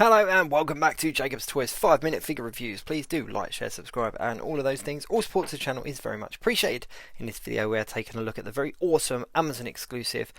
Hello and welcome back to Jacob's Toys 5-minute figure reviews. Please do like, share, subscribe and all of those things. All support to the channel is very much appreciated. In this video we are taking a look at the very awesome Amazon exclusive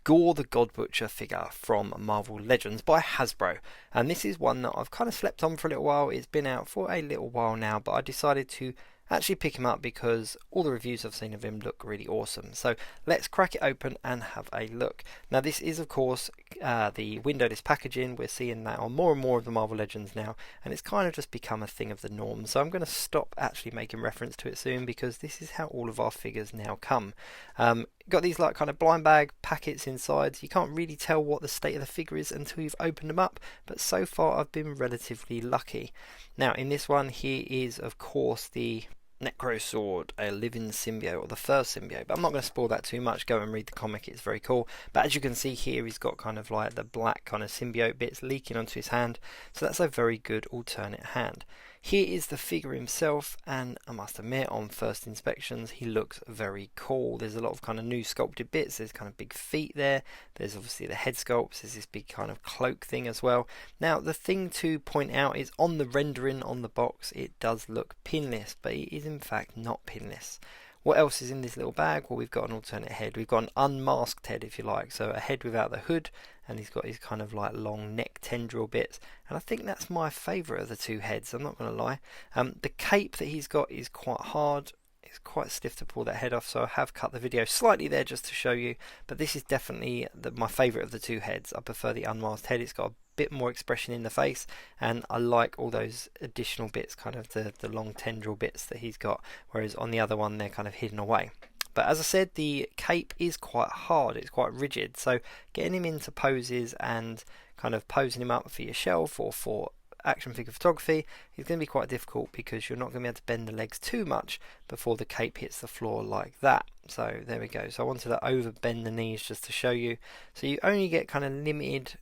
Gorr the God Butcher figure from Marvel Legends by Hasbro. And this is one that I've kind of slept on for a little while. It's been out for a little while now, but I decided to actually pick him up because all the reviews I've seen of him look really awesome. So let's crack it open and have a look. Now this is of course the windowless packaging. We're seeing that on more and more of the Marvel Legends now, and it's kind of just become a thing of the norm. So I'm going to stop actually making reference to it soon because this is how all of our figures now come. Got these like kind of blind bag packets inside. You can't really tell what the state of the figure is until you've opened them up, but so far I've been relatively lucky. Now in this one here is of course the Necro Sword, a living symbiote, or the first symbiote, but I'm not going to spoil that too much. Go and read the comic, it's very cool. But as you can see here, he's got kind of like the black kind of symbiote bits leaking onto his hand, so that's a very good alternate hand. Here is the figure himself, and I must admit on first inspections he looks very cool. There's a lot of kind of new sculpted bits. There's kind of big feet there. There's obviously the head sculpts. There's this big kind of cloak thing as well. Now the thing to point out is on the rendering on the box it does look pinless, but it is in fact not pinless. What else is in this little bag? Well, we've got an alternate head. We've got an unmasked head, if you like. So a head without the hood, and he's got his kind of like long neck tendril bits. And I think that's my favourite of the two heads, I'm not going to lie. The cape that he's got is quite hard. It's quite stiff to pull that head off, so I have cut the video slightly there just to show you. But this is definitely my favourite of the two heads. I prefer the unmasked head. It's got a bit more expression in the face, and I like all those additional bits, kind of the long tendril bits that he's got, whereas on the other one they're kind of hidden away. But as I said, the cape is quite hard, it's quite rigid, so getting him into poses and kind of posing him up for your shelf or for action figure photography is going to be quite difficult because you're not going to be able to bend the legs too much before the cape hits the floor like that. So there we go. So I wanted to over bend the knees just to show you. So you only get kind of limited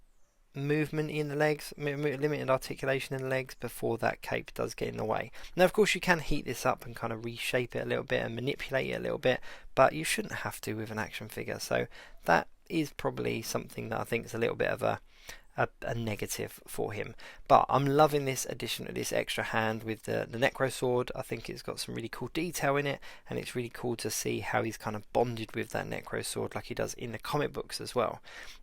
movement in the legs, limited articulation in the legs before that cape does get in the way. Now of course you can heat this up and kind of reshape it a little bit and manipulate it a little bit, but you shouldn't have to with an action figure. So that is probably something that I think is a little bit of a negative for him. But I'm loving this addition to this extra hand with the Necro Sword. I think it's got some really cool detail in it, and it's really cool to see how he's kind of bonded with that Necro Sword like he does in the comic books as well.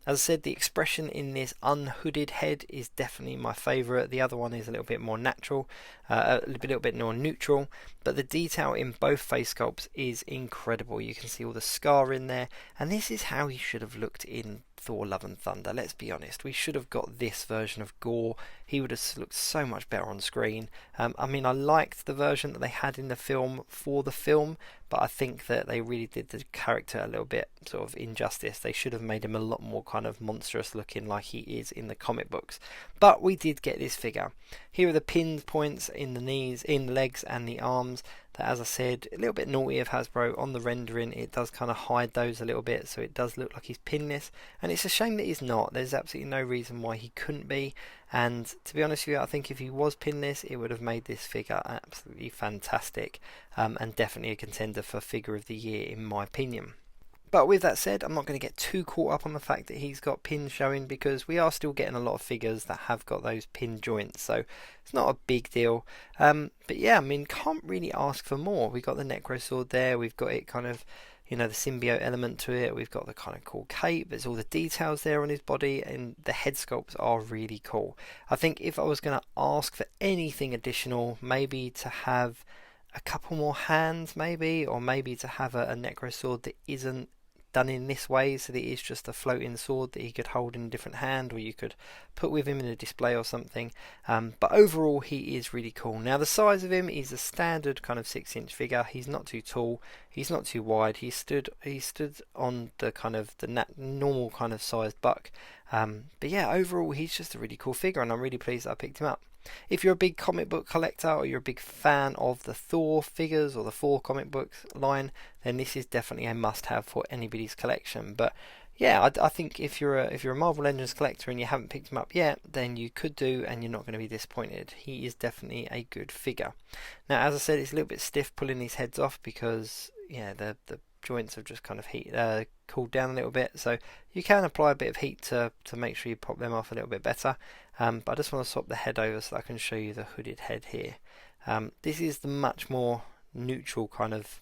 As I said, the expression in this unhooded head is definitely my favourite. The other one is a little bit more natural, a little bit more neutral, but the detail in both face sculpts is incredible. You can see all the scar in there, and this is how he should have looked in Thor Love and Thunder. Let's be honest, we should have got this version of Gorr. He would have looked so much better on screen. I mean, I liked the version that they had in the film for the film, but I think that they really did the character a little bit sort of injustice. They should have made him a lot more kind of monstrous looking like he is in the comic books. But we did get this figure. Here are the pin points in the knees, in the legs and the arms. That, as I said, a little bit naughty of Hasbro on the rendering. It does kind of hide those a little bit, so it does look like he's pinless, and it's a shame that he's not. There's absolutely no reason why he couldn't be, and to be honest with you, I think if he was pinless it would have made this figure absolutely fantastic, and definitely a contender for figure of the year in my opinion. But with that said, I'm not going to get too caught up on the fact that he's got pins showing, because we are still getting a lot of figures that have got those pin joints, so it's not a big deal. But yeah, I mean, can't really ask for more. We've got the Necro Sword there, we've got it kind of, you know, the symbiote element to it, we've got the kind of cool cape, there's all the details there on his body, and the head sculpts are really cool. I think if I was going to ask for anything additional, maybe to have a couple more hands maybe, or maybe to have a Necro Sword that isn't done in this way, so that it is just a floating sword that he could hold in a different hand, or you could put with him in a display or something. But overall he is really cool. Now the size of him is a standard kind of 6-inch figure. He's not too tall, he's not too wide, he stood on the kind of the normal kind of sized buck. But yeah, overall he's just a really cool figure, and I'm really pleased that I picked him up. If you're a big comic book collector, or you're a big fan of the Thor figures or the Thor comic books line, then this is definitely a must-have for anybody's collection. But yeah, I think if you're a Marvel Legends collector and you haven't picked him up yet, then you could do, and you're not going to be disappointed. He is definitely a good figure. Now, as I said, it's a little bit stiff pulling these heads off because yeah, the joints have just kind of cooled down a little bit, so you can apply a bit of heat to make sure you pop them off a little bit better. But I just want to swap the head over so that I can show you the hooded head here. This is the much more neutral kind of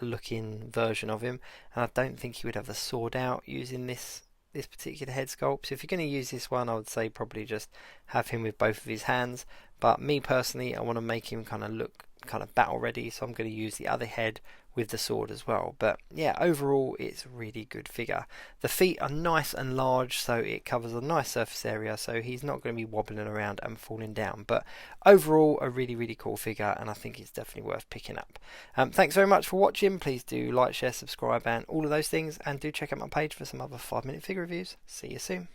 looking version of him, and I don't think he would have the sword out using this particular head sculpt. So if you're going to use this one, I would say probably just have him with both of his hands. But me personally, I want to make him kind of look kind of battle ready, so I'm going to use the other head with the sword as well. But yeah, overall it's a really good figure. The feet are nice and large, so it covers a nice surface area, so he's not going to be wobbling around and falling down. But overall, a really cool figure, and I think it's definitely worth picking up. Thanks very much for watching. Please do like, share, subscribe and all of those things, and do check out my page for some other 5-minute figure reviews. See you soon.